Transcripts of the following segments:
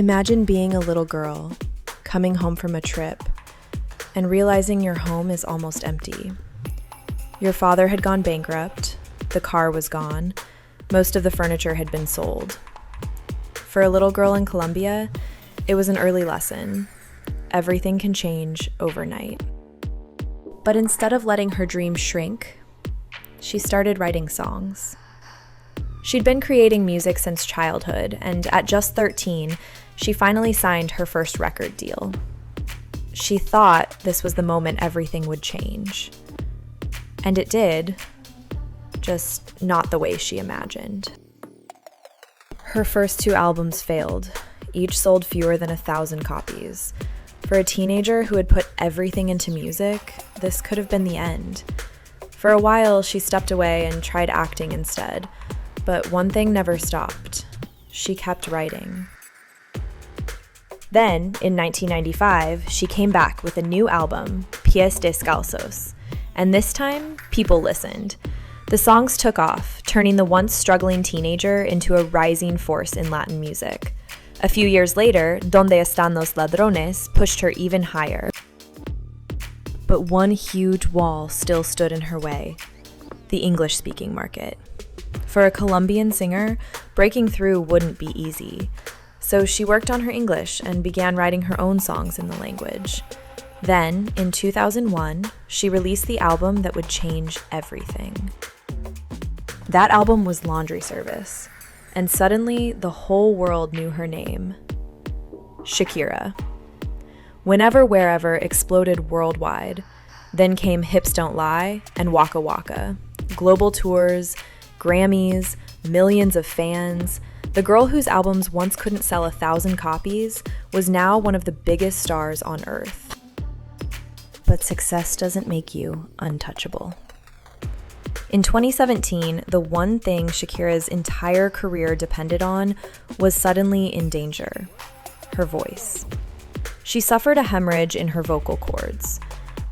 Imagine being a little girl, coming home from a trip, and realizing your home is almost empty. Your father had gone bankrupt, the car was gone, most of the furniture had been sold. For a little girl in Colombia, it was an early lesson. Everything can change overnight. But instead of letting her dreams shrink, she started writing songs. She'd been creating music since childhood, and at just 13, she finally signed her first record deal. She thought this was the moment everything would change. And it did, just not the way she imagined. Her first 2 albums failed. Each sold fewer than 1,000 copies. For a teenager who had put everything into music, this could have been the end. For a while, she stepped away and tried acting instead. But one thing never stopped. She kept writing. Then, in 1995, she came back with a new album, Pies Descalzos. And this time, people listened. The songs took off, turning the once struggling teenager into a rising force in Latin music. A few years later, Donde Están los Ladrones pushed her even higher. But one huge wall still stood in her way: the English-speaking market. For a Colombian singer, breaking through wouldn't be easy. So she worked on her English and began writing her own songs in the language. Then, in 2001, she released the album that would change everything. That album was Laundry Service, and suddenly the whole world knew her name: Shakira. Whenever Wherever exploded worldwide. Then came Hips Don't Lie and Waka Waka. Global tours, Grammys, millions of fans. The girl whose albums once couldn't sell 1,000 copies was now one of the biggest stars on earth. But success doesn't make you untouchable. In 2017, the one thing Shakira's entire career depended on was suddenly in danger: her voice. She suffered a hemorrhage in her vocal cords.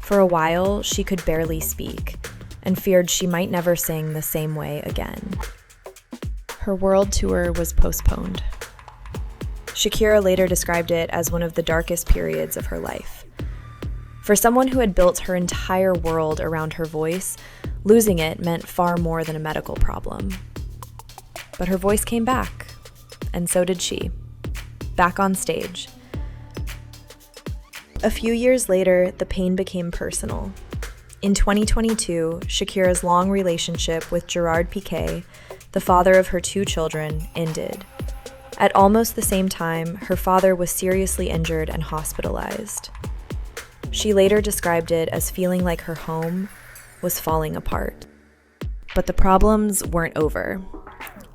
For a while, she could barely speak, and feared she might never sing the same way again. Her world tour was postponed. Shakira later described it as one of the darkest periods of her life. For someone who had built her entire world around her voice, losing it meant far more than a medical problem. But her voice came back, and so did she. Back on stage. A few years later, the pain became personal. In 2022, Shakira's long relationship with Gerard Piqué, the father of her 2 children, ended. At almost the same time, her father was seriously injured and hospitalized. She later described it as feeling like her home was falling apart. But the problems weren't over.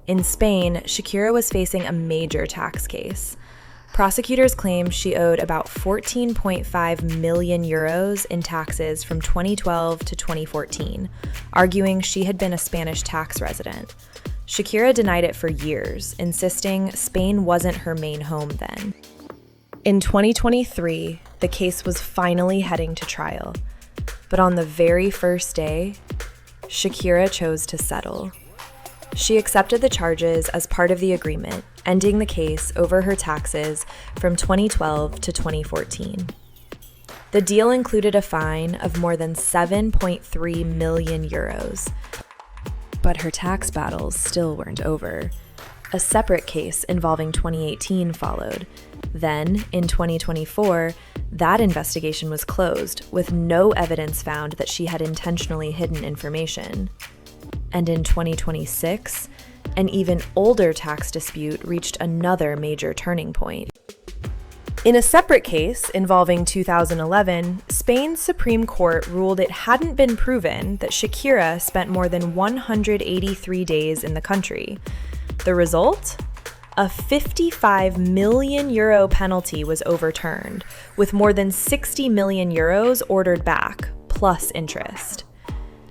In Spain, Shakira was facing a major tax case. Prosecutors claimed she owed about 14.5 million euros in taxes from 2012 to 2014, arguing she had been a Spanish tax resident. Shakira denied it for years, insisting Spain wasn't her main home then. In 2023, the case was finally heading to trial. But on the very first day, Shakira chose to settle. She accepted the charges as part of the agreement, ending the case over her taxes from 2012 to 2014. The deal included a fine of more than 7.3 million euros. But her tax battles still weren't over. A separate case involving 2018 followed. Then, in 2024, that investigation was closed, with no evidence found that she had intentionally hidden information. And in 2026, an even older tax dispute reached another major turning point. In a separate case involving 2011, Spain's Supreme Court ruled it hadn't been proven that Shakira spent more than 183 days in the country. The result? A 55 million euro penalty was overturned, with more than 60 million euros ordered back, plus interest.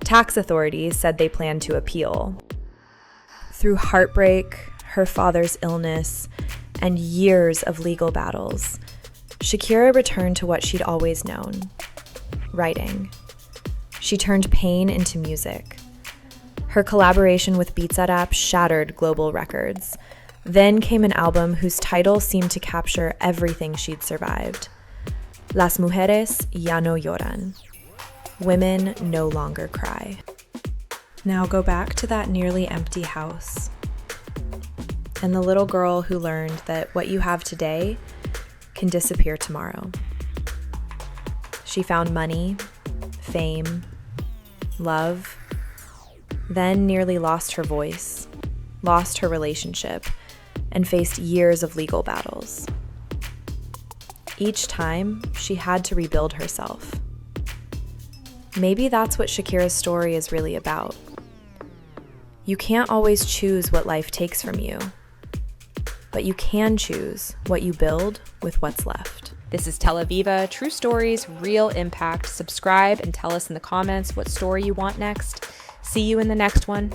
Tax authorities said they planned to appeal. Through heartbreak, her father's illness, and years of legal battles, Shakira returned to what she'd always known: writing. She turned pain into music. Her collaboration with Beats shattered global records. Then came an album whose title seemed to capture everything she'd survived. Las mujeres ya no lloran. Women no longer cry. Now go back to that nearly empty house and the little girl who learned that what you have today can disappear tomorrow. She found money, fame, love, then nearly lost her voice, lost her relationship, and faced years of legal battles. Each time, she had to rebuild herself. Maybe that's what Shakira's story is really about. You can't always choose what life takes from you, but you can choose what you build with what's left. This is Tel Aviva, true stories, real impact. Subscribe and tell us in the comments what story you want next. See you in the next one.